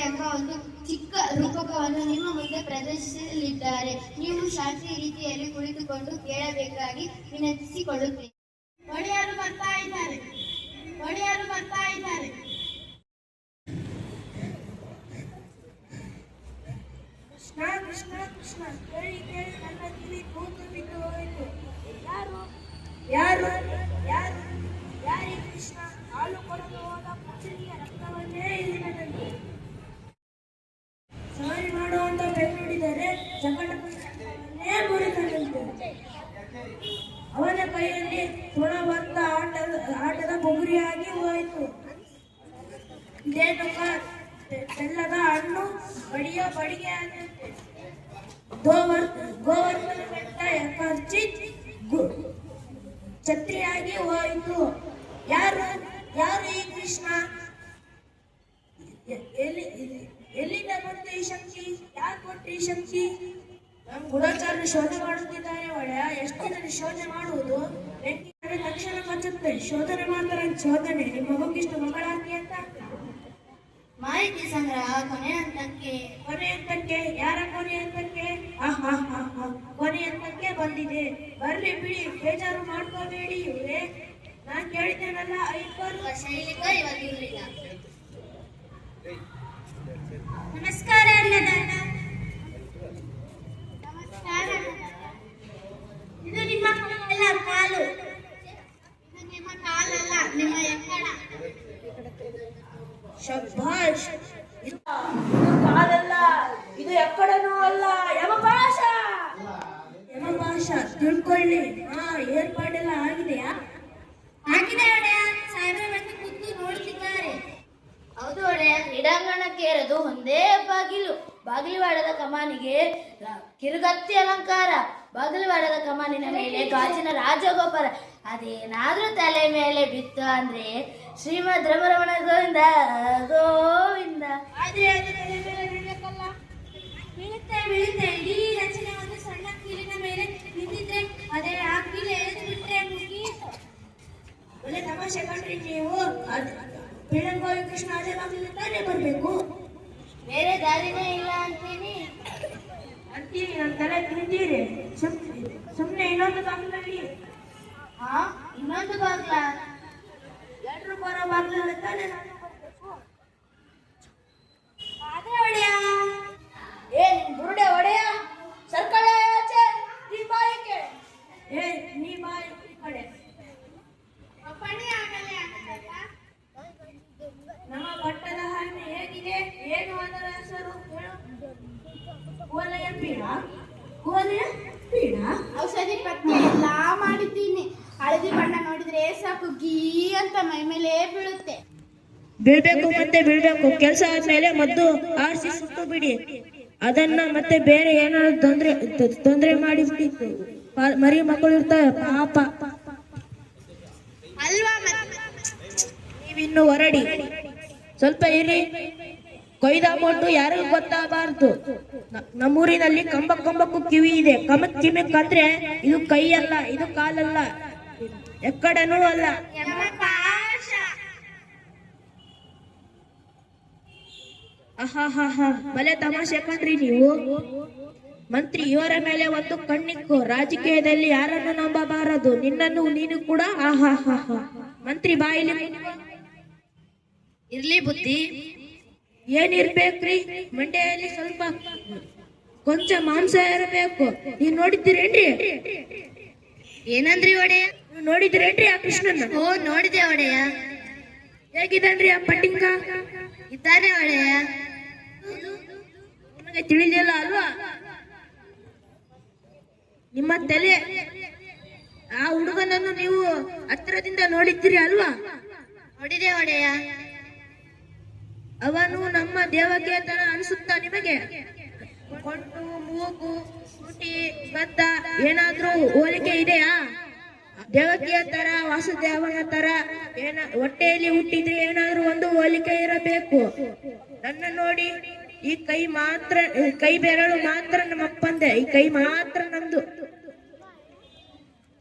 ಎಂಬ ಒಂದು ಚಿಕ್ಕ ರೂಪಕವನ್ನು ನಿಮ್ಮ ಮುಂದೆ ಪ್ರದರ್ಶಿಸಲಿದ್ದಾರೆ. ನೀವು ಶಾಸ್ತ್ರೀಯ ರೀತಿಯಲ್ಲಿ ಕುಳಿತುಕೊಂಡು ಕೇಳಬೇಕಾಗಿ ವಿನಂತಿಸಿಕೊಳ್ಳುತ್ತೇನೆ. ಒಡೆಯರು ಬರ್ತಾ ಇದ್ದಾರೆ. ಒಡೆಯರು ಬರ್ತಾ ಇದ್ದಾರೆ. ಕೃಷ್ಣ ಕೃಷ್ಣ ಕೃಷ್ಣ ಕೇಳಿ ಕೇಳಿ ನನ್ನ ಕಿವಿ ಕೂತು ಬಿದ್ದು ಹೋಯಿತು. ಯಾರು ಯಾರು ಯಾರು ಯಾರಿ ಕೃಷ್ಣ? ಹಾಲು ಕೊಡಲು ಹೋದ ಪುತ್ರಿಯ ರಕ್ತವನ್ನೇ ಇಲ್ಲಿನಂತೆ ಸವಾರಿ ಮಾಡುವಂತ ಬೆನ್ನುಡಿದರೆ ಚಕಟವನ್ನೇ ಮುರಿದಂತೆ. ಅವನ ಕೈಯಲ್ಲಿ ತುಣವಂತ ಆಟದ ಬೊಗುರಿಯಾಗಿ ಹೋಯಿತು. ಇದೇನು ಬೆಲ್ಲದ ಹಣ್ಣು ಬಡಿಯ ಬಡಿಗೆ ಆದಂತೆ. ಗೋವರ್ಧನ ಬೆಟ್ಟ ಖರ್ಚಿತ್ ಛತ್ರಿಯಾಗಿ ಹೋಯಿತು. ಯಾರು ಯಾರು ಈ ಕೃಷ್ಣ? ಎಲ್ಲಿಂದ ಬಂತು ಈ ಶಕ್ತಿ? ಯಾರು ಕೊಟ್ಟು ಈ ಶಕ್ತಿ? ನಮ್ಮ ಗುಢಾಚಾರ್ಯರು ಶೋಧನೆ ಮಾಡುತ್ತಿದ್ದಾರೆ. ಒಡೆಯ, ಎಷ್ಟು ದಿನ ಶೋಧನೆ ಮಾಡುವುದು? ಬೆಂಕಿ ತಕ್ಷಣ ಕಚ್ಚುತ್ತೆ. ಶೋಧನೆ ಮಾಡ್ತಾರೆ. ಶೋಧನೆ ನಿಮ್ಮ ಮಗುಗಿಷ್ಟು ಮಗಳಾಗಿ ಅಂತ ಮಾಹಿತಿ ಸಂಗ್ರಹ ಕೊನೆ ಹಂತಕ್ಕೆ. ಯಾರ ಕೊನೆ ಹಂತಕ್ಕೆ? ಕೊನೆ ಹಂತಕ್ಕೆ ಬಂದಿದೆ. ಬರ್ಲಿ ಬಿಡಿ, ಬೇಜಾರು ಮಾಡ್ಕೋಬೇಡಿ. ನಾನ್ ಕೇಳಿದ್ದೇನಲ್ಲ, ಇಬ್ಬರು ಶೈಲಿಕ ಇವಾಗಿರಲಿಲ್ಲ. ನಮಸ್ಕಾರ ಅನ್ನದಾನ. ನಮಸ್ಕಾರ. ಇದು ನಿಮ್ಮ ಕಾಲ ಕಾಲು. ಇದು ನಿಮ್ಮ ಕಾಲಲ್ಲ, ನಿಮ್ಮ ಎಕ್ಕಡ. ಶಭಾಷ್. ಇದು ಕಾಲಲ್ಲ, ಇದು ಎಕ್ಕಡನೂ ಅಲ್ಲ, ಯಮಪಾಶ. ಯಮಪಾಶ ತಿಳ್ಕೊಳ್ಳಿ. ಏರ್ಪಾಡೆಲ್ಲ ಆಗಿದೆಯಾ? ಆಗಿದೆ ಒಡೆಯ. ಸಾಹೇಬರ ಬಂದು ಕೂತು ನೋಡ್ತಿದ್ದಾರೆ. ಹೌದು ಒಡೆಯ. ಕ್ರೀಡಾಂಗಣಕ್ಕೆ ಇರೋದು ಒಂದೇ ಬಾಗಿಲು. ಬಾಗಿಲುವಾಡದ ಕಮಾನಿಗೆ ಕಿರುಗತ್ತಿ ಅಲಂಕಾರ. ಬಾಗಿಲುವಾಡದ ಕಮಾನಿನ ಮೇಲೆ ಗಾಜಿನ ರಾಜಗೋಪುರ. ಅದೇನಾದ್ರೂ ತಲೆ ಮೇಲೆ ಬಿತ್ತು ಅಂದ್ರೆ ಶ್ರೀಮದ್ ರಮರಮಣ ಗೋವಿಂದ ಗೋವಿಂದ. ಆದ್ರೆ ಅದು ತಲೆ ಮೇಲೆ ಬೀಳಬೇಕಲ್ಲ. ಬೀಳುತ್ತೆ ಬೀಳುತ್ತೆ. ಇಡೀ ರಚನೆ ಒಂದು ಸಣ್ಣ ಕೀಲಿನ ಮೇಲೆ ನಿಂತಿದ್ರೆ ಅದೇ ಆ ಕೀಲು ಎಳೆದು ಬಿಟ್ರೆ ಮುಗೀತು. ಒಳ್ಳೆ ತಮಾಷೆ ಕಂಡ್ರಿ ನೀವು. ಬೀಳಂಗೋವಿ ಕೃಷ್ಣ ಅದೇ ಬಾಗಿಲಿಂದ ತಾನೇ ಬರ್ಬೇಕು. ಬೇರೆ ದಾರಿನೇ ಇಲ್ಲ ಅಂತೀನಿ. ನನ್ನ ತಲೆ ತಿಂತೀರಿ. ಸುಮ್ಮನೆ ಇನ್ನೊಂದು ಬಾಗಿಲಲ್ಲಿ. ಇನ್ನೊಂದು ಬಾಗ್ಲ? ಎಲ್ಲರೂ ಬರೋ ಬಾಗಿಲಲ್ಲಿ ತಾನೇ ನಾನು ಬರ್ಬೇಕು. ಅದೇ ಒಡೆಯ. ನಿನ್ ಬುರುಡೆ ಒಡೆಯ. ಸರ್ಕಳೆ ಆಚೆ. ನೀ ಬಾಯಿ ಕೇಳ. ನೀ ಬಾಯಿ ಈ ಕಡೆ. ನಮ್ಮ ಪಟ್ಟದ ಹಣ್ಣು ಹೇಗಿದೆ? ಏನು ಅದರ ಹೆಸರು? ಕುವಲಯ ಪೀಡ. ಕುವಲಯ ಪೀಡ ಔಷಧಿ ಪಥ್ಯ ಎಲ್ಲ ಮಾಡಿದ್ದೀನಿ. ಹಳದಿ ಬಣ್ಣ ನೋಡಿದ್ರೆ ಸಾಕು ಗೀ ಅಂತ ಮೈ ಮೇಲೆ ಬೀಳುತ್ತೆ. ಬೀಳ್ಬೇಕು, ಮತ್ತೆ ಬೀಳ್ಬೇಕು. ಕೆಲಸ ಆದ್ಮೇಲೆ ಮದ್ದು ಆರಿಸಿ ಸುಟ್ಟು ಬಿಡಿ. ಅದನ್ನ ಮತ್ತೆ ಬೇರೆ ಏನಾದ್ರು ತೊಂದರೆ ಮಾಡಿಬಿಟ್ಟಿತ್ತು. ಮರಿ ಮಕ್ಕಳು ಇರ್ತವೆ ಪಾಪ ಅಲ್ವಾ? ನೀವಿನ್ನು ಹೊರಡಿ. ಸ್ವಲ್ಪ ಇರಿ. ಕೊಯ್ದ ಮೊಡ್ಡು ಯಾರಿಗೂ ಗೊತ್ತಾಗಬಾರ್ದು. ನಮ್ಮೂರಿನಲ್ಲಿ ಕಂಬಕ್ಕೂ ಕಿವಿ ಇದೆ. ಕಿಮಿಕ್ ಅಂದ್ರೆ ಇದು ಕೈ ಅಲ್ಲ, ಇದು ಕಾಲಲ್ಲ, ಎಕ್ಕಡನೂ ಅಲ್ಲ. ಬಲೆ ತಮಾಷೆ ಕಂಡ್ರಿ ನೀವು. ಮಂತ್ರಿ, ಇವರ ಮೇಲೆ ಒಂದು ಕಣ್ಣಿಕ್ಕು. ರಾಜಕೀಯದಲ್ಲಿ ಯಾರನ್ನು ನಂಬಬಾರದು. ನಿನ್ನನ್ನು ನೀನು ಕೂಡ. ಮಂತ್ರಿ ಬಾಯಿಲಿ ಇರ್ಲಿ ಬುದ್ಧಿ. ಏನಿರ್ಬೇಕ್ರಿ? ಮಂಡ್ಯಲ್ಲಿ ಸ್ವಲ್ಪ ಕೊಂಚ ಮಾಂಸ ಇರಬೇಕು. ನೀವ್ ನೋಡಿದ್ದೀರೇನ್ರಿ? ಏನಂದ್ರಿ ಒಡೆಯ? ನೀವು ನೋಡಿದ್ದೀರೇನ್ರಿ ಆ ಕೃಷ್ಣನ? ನೋಡಿದೆ ಒಡೆಯ. ಹೇಗಿದ್ದಾನ್ರಿ ಆ ಪಟ್ಟಿಂಗ? ಇದ್ದಾನೆ ಒಡೆಯ. ನಿಮಗೆ ತಿಳಿದಿಲ್ಲ ಅಲ್ವಾ? ನಿಮ್ಮ ತಲೆ ಆ ಹುಡುಗನನ್ನು ನೀವು ಹತ್ತಿರದಿಂದ ನೋಡಿದ್ದೀರಿ ಅಲ್ವಾ? ನೋಡಿದೆ ಒಡೆಯ. ಅವನು ನಮ್ಮ ದೇವಕಿಯ ತರ ಅನಿಸುತ್ತಾ ನಿಮಗೆ? ಕೊಂಟು, ಮೂಗು, ತುಟಿ, ಗದ್ದ ಏನಾದ್ರೂ ಹೋಲಿಕೆ ಇದೆಯಾ? ದೇವಕಿಯ ತರ, ವಾಸುದೇವನ ತರ ಹೊಟ್ಟೆಯಲ್ಲಿ ಹುಟ್ಟಿದ್ರೆ ಏನಾದ್ರೂ ಒಂದು ಹೋಲಿಕೆ ಇರಬೇಕು. ನನ್ನ ನೋಡಿ, ಈ ಕೈ ಬೆರಳು ಮಾತ್ರ ನಮ್ಮಪ್ಪಂದೆ. ಈ ಕೈ ಮಾತ್ರ ನಮ್ದು.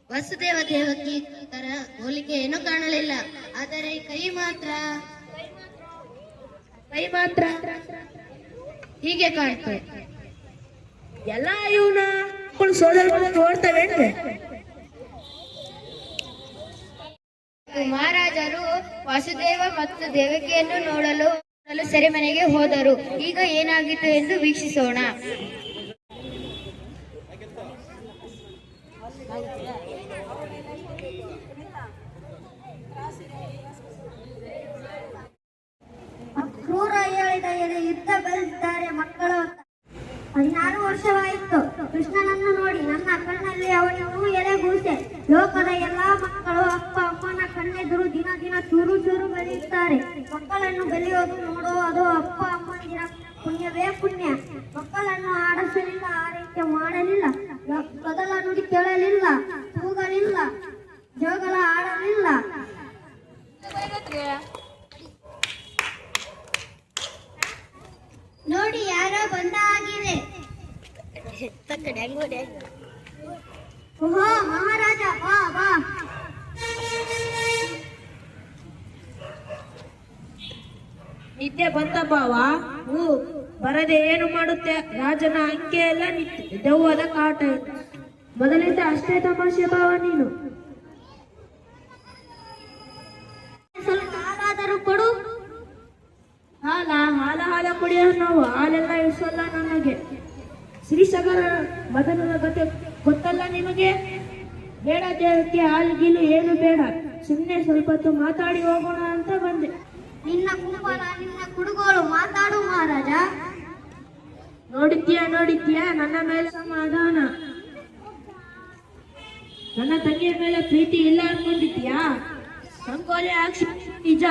ವಸುದೇವ ದೇವಕಿ ತರ ಹೋಲಿಕೆ ಏನೂ ಕಾಣಲಿಲ್ಲ. ಆದರೆ ಕೈ ಮಾತ್ರ ಹೀಗೆ ಕಾಣ್ತದೆ. ಎಲ್ಲ ಇವನ ಸೋದರ ನೋಡ್ತವೇನ್ರಿ? ಮಹಾರಾಜರು ವಾಸುದೇವ ಮತ್ತು ದೇವಕಿಯನ್ನು ನೋಡಲು ಸೆರೆಮನೆಗೆ ಹೋದರು. ಈಗ ಏನಾಗಿತ್ತು ಎಂದು ವೀಕ್ಷಿಸೋಣ. ಕ್ರೂರ ಹೇಳಿದ ಎಲೆ ಯುದ್ಧ ಬೆಳೆದಿದ್ದಾರೆ ಮಕ್ಕಳು. 16 ವರ್ಷವಾಯಿತು ಕೃಷ್ಣನನ್ನು ನೋಡಿ ನನ್ನ ಕಣ್ಣಲ್ಲಿ ಅವನಿಗೂ ಎಲೆಗೂಸೆ. ಲೋಕದ ಎಲ್ಲಾ ಮಕ್ಕಳು ಅಪ್ಪ ಅಮ್ಮನ ಕಣ್ಣೆದುರು ದಿನ ದಿನ ಚೂರು ಚೂರು ಬೆಳೆಯುತ್ತಾರೆ. ಮಕ್ಕಳನ್ನು ಬೆಳೆಯೋದು ನೋಡುವುದು ಅಪ್ಪ ಅಮ್ಮನಿಗಿರ ಪುಣ್ಯವೇ ಪುಣ್ಯ. ಮಕ್ಕಳನ್ನು ಆಡಿಸಲಿಲ್ಲ, ಆರೈಕೆ ಮಾಡಲಿಲ್ಲ, ಗದಲ ನುಡಿ ಕೇಳಲಿಲ್ಲ, ಕೂಗಲಿಲ್ಲ, ಜೋಗಲ ಆಡಲಿಲ್ಲ. ನೋಡಿ ಯಾರೋ ಬಂದ ಆಗಿದೆ. ಓಹೋ ಮಹಾರಾಜ, ಬಾ ಬಾ. ನಿದ್ದೆ ಬಂತ ಬಾವ? ಹೂ, ಬರದೆ ಏನು ಮಾಡುತ್ತೆ? ರಾಜನ ಅಂಕೆ ಎಲ್ಲ ದೆವ್ವದ ಕಾಟ. ಮೊದಲಿಂದ ಅಷ್ಟೇ ತಮಾಷೆ ಬಾವ ನೀನು. ಸ್ವಲ್ಪ ಹಾಲಾದರೂ ಕೊಡು. ಹಾಲ ಕುಡಿಯೋ ನಾವು. ಹಾಲೆಲ್ಲ ಇಳಿಸಲ್ಲ ನನಗೆ. ಶ್ರೀಸಗರ ಮದನದ ಗತೆ ಗೊತ್ತಲ್ಲ ನಿಮಗೆ? ಬೇಡ ದೇವಕ್ಕೆ ಹಾಲು ಗೀಲು ಏನು ಬೇಡ. ಸುಮ್ಮನೆ ಸ್ವಲ್ಪ ಹೊತ್ತು ಮಾತಾಡಿ ಹೋಗೋಣ ಅಂತ ಬಂದೆ. ನಿನ್ನ ಕುಂಬಳ, ನಿನ್ನ ಕುಡುಗೋಳು, ಮಾತಾಡು ಮಹಾರಾಜ. ನೋಡಿದ್ಯಾ ನನ್ನ ಮೇಲೆ ಸಮಾಧಾನ. ನನ್ನ ತಂಗಿಯ ಮೇಲೆ ಪ್ರೀತಿ ಇಲ್ಲ ಅನ್ಕೊಂಡಿದ್ಯಾ? ಸಂಕೋಲೆ ಆಕ್ಷಿ ನಿಜ,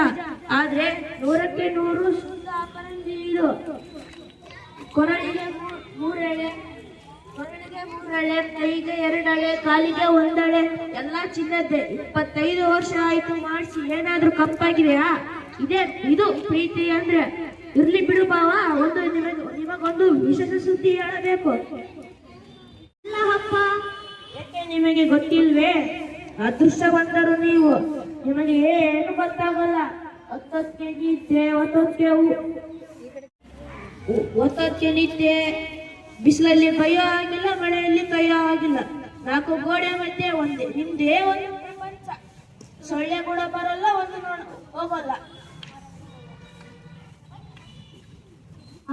ಆದ್ರೆ 100ಕ್ಕೆ 100 ಶುದ್ಧ ಅಪರಂಜಿ ಇದು. ಕೊರಳಿಗೆ 3 ಎಳೆ, ಕೈಗೆ 2 ಎಳೆ, ಕಾಲಿಗೆ 1 ಎಳೆ, ಎಲ್ಲ ಚಿನ್ನದ್ದೆ. 25 ವರ್ಷ ಆಯ್ತು ಮಾಡಿಸಿ. ಏನಾದ್ರೂ ಕಪ್ಪಾಗಿದೆಯಾ? ಇದು ಪ್ರೀತಿ ಅಂದ್ರೆ. ಇರ್ಲಿ ಬಿಡು ಬಾವ, ನಿಮಗೊಂದು ವಿಶೇಷ ಸುದ್ದಿ ಹೇಳಬೇಕು. ಅಪ್ಪ, ಯಾಕೆ ನಿಮಗೆ ಗೊತ್ತಿಲ್ವೇ? ಅದೃಷ್ಟ ಬಂದರು ನೀವು. ನಿಮಗೆ ಏನು ಗೊತ್ತಾಗಲ್ಲ. 10ಕ್ಕೆ ನಿದ್ದೆ, 10ಕ್ಕೆ ನಿದ್ದೆ. ಬಿಸಿಲಲ್ಲಿ ಕೈಯೋ ಆಗಿಲ್ಲ, ಮಳೆಯಲ್ಲಿ ಕೈಯೋ ಆಗಿಲ್ಲ. 4 ಗೋಡೆ ಮಧ್ಯೆ ನಿಮ್ದೇ ಒಂದು ಪ್ರಪಂಚ. ಸೊಳ್ಳೆ ಕೂಡ ಬರಲ್ಲ, ಒಂದು ಹೋಗಲ್ಲ.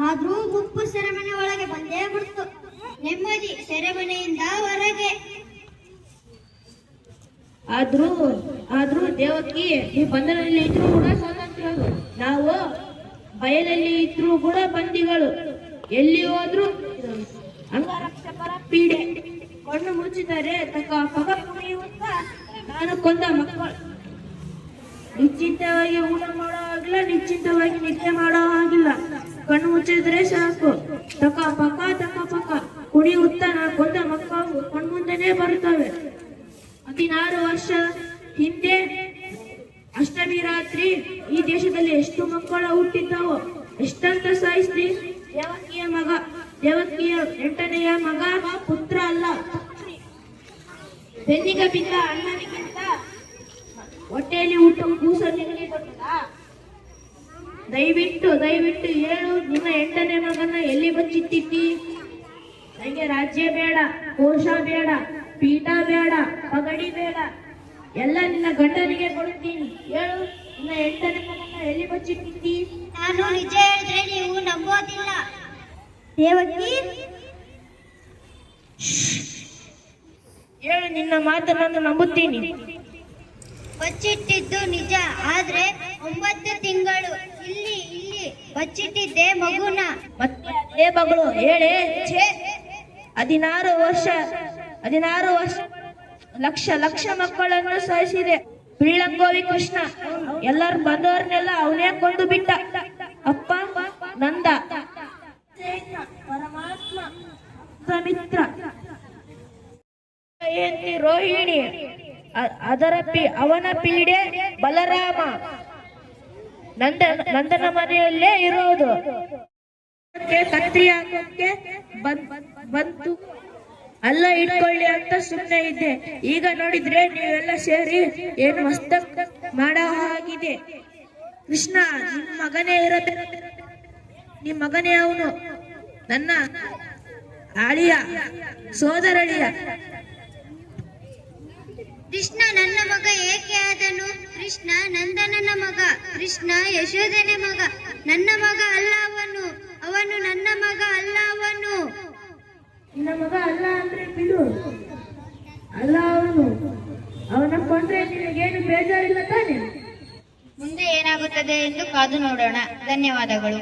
ಆದ್ರೂ ಗುಂಪು ಸೆರೆಮನೆ ಒಳಗೆ ಬಂದೇ ಬಿಡ್ತು. ನೆಮ್ಮದಿ ಸೆರೆಮನೆಯಿಂದ ಹೊರಗೆ. ಆದ್ರೂ ದೇವಕಿ, ಈ ಬಂಧನಲ್ಲಿ ಇದ್ರೂ ಕೂಡ ಸ್ವಾತಂತ್ರ್ಯಗಳು. ನಾವು ಬಯಲಲ್ಲಿ ಇದ್ರೂ ಕೂಡ ಬಂದಿಗಳು. ಎಲ್ಲಿ ಹೋದ್ರು ಅಂಗರಕ್ಷಕರ ಪೀಡೆ. ಕಣ್ಣು ಮುಚ್ಚಿದರೆ ಪಗ ಕುಣಿಯುತ್ತಾ ನಾನು ಕೊಂದ ಮಕ್ಕಳು. ನಿಶ್ಚಿಂತವಾಗಿ ಊಟ ಮಾಡೋ ಆಗಿಲ್ಲ, ನಿಶ್ಚಿಂತವಾಗಿ ನಿದ್ದೆ ಮಾಡೋ ಆಗಿಲ್ಲ. ಕಣ್ಣು ಮುಚ್ಚಿದ್ರೆ ಸಾಕು, ತಕ ಪಕ ಕುಣಿಯುತ್ತಾ ನಾನು ಕೊಂದ ಮಕ್ಕಳು ಕಣ್ಮುಂದೆನೇ ಬರುತ್ತವೆ. 16 ವರ್ಷ ಹಿಂದೆ ಅಷ್ಟಮಿ ರಾತ್ರಿ ಈ ದೇಶದಲ್ಲಿ ಎಷ್ಟು ಮಕ್ಕಳು ಹುಟ್ಟಿದ್ದಾವೋ, ಎಷ್ಟಂತ ಸಾಯಿಸ್ಲಿ. ದೇವಕಿಯ 8ನೆಯ ಮಗ ಪುತ್ರ ಅಲ್ಲ, ಪುತ್ರಿ. ಬೆನ್ನಿಗೆ ಬಿದ್ದ ಅಣ್ಣನಿಗಿಂತ ಹೊಟ್ಟೆಯಲ್ಲಿ ಹುಟ್ಟು ಕೂಸು ನಿನಗೆ ಗೊತ್ತಿಲ್ಲ? ದಯವಿಟ್ಟು ಹೇಳು, ನಿನ್ನ 8ನೇ ಮಗನ ಎಲ್ಲಿ ಬಚ್ಚಿಟ್ಟಿದ್ದಿ? ನನಗೆ ರಾಜ್ಯ ಬೇಡ, ಕೋಶ ಬೇಡ, ಪೀಠ ಬೇಡ, ಪಗಡಿ ಬೇಡ, ಎಲ್ಲ ನಿನ್ನ ಗಂಡನಿಗೆ ಕೊಡ್ತೀನಿ. ಹೇಳು, ನಿನ್ನ 8ನೇ ಮಗನ ಎಲ್ಲಿ ಬಚ್ಚಿಟ್ಟಿದ್ದಿ? ನಾನು ನಿಜ ಹೇಳಿದ್ರೆ ನೀವು ನಂಬೋದಿಲ್ಲ. ದೇವಕಿ, ಹೇಳು, ನಿನ್ನ ಮಾತನ್ನು ನಂಬುತ್ತೀನಿ. ಬಚ್ಚಿಟ್ಟಿದ್ದು ನಿಜ, ಆದ್ರೆ 9 ತಿಂಗಳು. ಇಲ್ಲಿ ಬಚ್ಚಿಟ್ಟಿದ್ದೆ ಮಗುನ. ಮತ್ತೆ ಅದೇ ಮಗಳು ಹೇಳೇ? 16 ವರ್ಷ ಲಕ್ಷ ಮಕ್ಕಳನ್ನು ಸಾಯಿಸಿದೆ. ಪಿಳ್ಳಂಗೋವಿ ಕೃಷ್ಣ ಎಲ್ಲರೂ ಬಂದವರನ್ನೆಲ್ಲ ಅವನೇ ಕೊಂದು ಬಿಟ್ಟ. ಅಪ್ಪ ನಂದ, ಪರಮಾತ್ಮ ಮಿತ್ರ, ರೋಹಿಣಿ, ಅವನ ಪೀಡೆ ಬಲರಾಮ. ನಂದನ ಮನೆಯಲ್ಲೇ ಇರೋದು. ಕತ್ರಿ ಹಾಕೋಕೆ ಬಂತು. ಅಲ್ಲ ಇಟ್ಕೊಳ್ಳಿ ಅಂತ ಸುಮ್ಮನೆ ಇದ್ದೆ. ಈಗ ನೋಡಿದ್ರೆ ನೀವೆಲ್ಲ ಸೇರಿ ಏನು ಮಸ್ತಕ್ ಮಾಡೋ ಹಾಗಿದೆ. ಕೃಷ್ಣ, ನಿಮ್ ಮಗನೇ ಅವನು. ನನ್ನ ಅಳಿಯ ಸೋದರಳಿಯ. ಕೃಷ್ಣ ನನ್ನ ಮಗ ಏಕೆ ಆದನು? ಕೃಷ್ಣ ನಂದನನ ಮಗ, ಕೃಷ್ಣ ಯಶೋಧನ ಮಗ. ನನ್ನ ಮಗ ಅಲ್ಲ ಅವನು, ಅವನು ನನ್ನ ಮಗ ಅಲ್ಲ ಅವನು. ನಿನ್ನ ಮಗ ಅಲ್ಲ ಅಂದ್ರೆ ಬಿಡು, ಅಲ್ಲ ಅವನು. ಅವನ ಕೊಂಡ್ರೆ ನಿನಗೇನು ಬೇಜಾರಿಲ್ಲ ತಾನೆ? ಮುಂದೆ ಏನಾಗುತ್ತದೆ ಎಂದು ಕಾದು ನೋಡೋಣ. ಧನ್ಯವಾದಗಳು.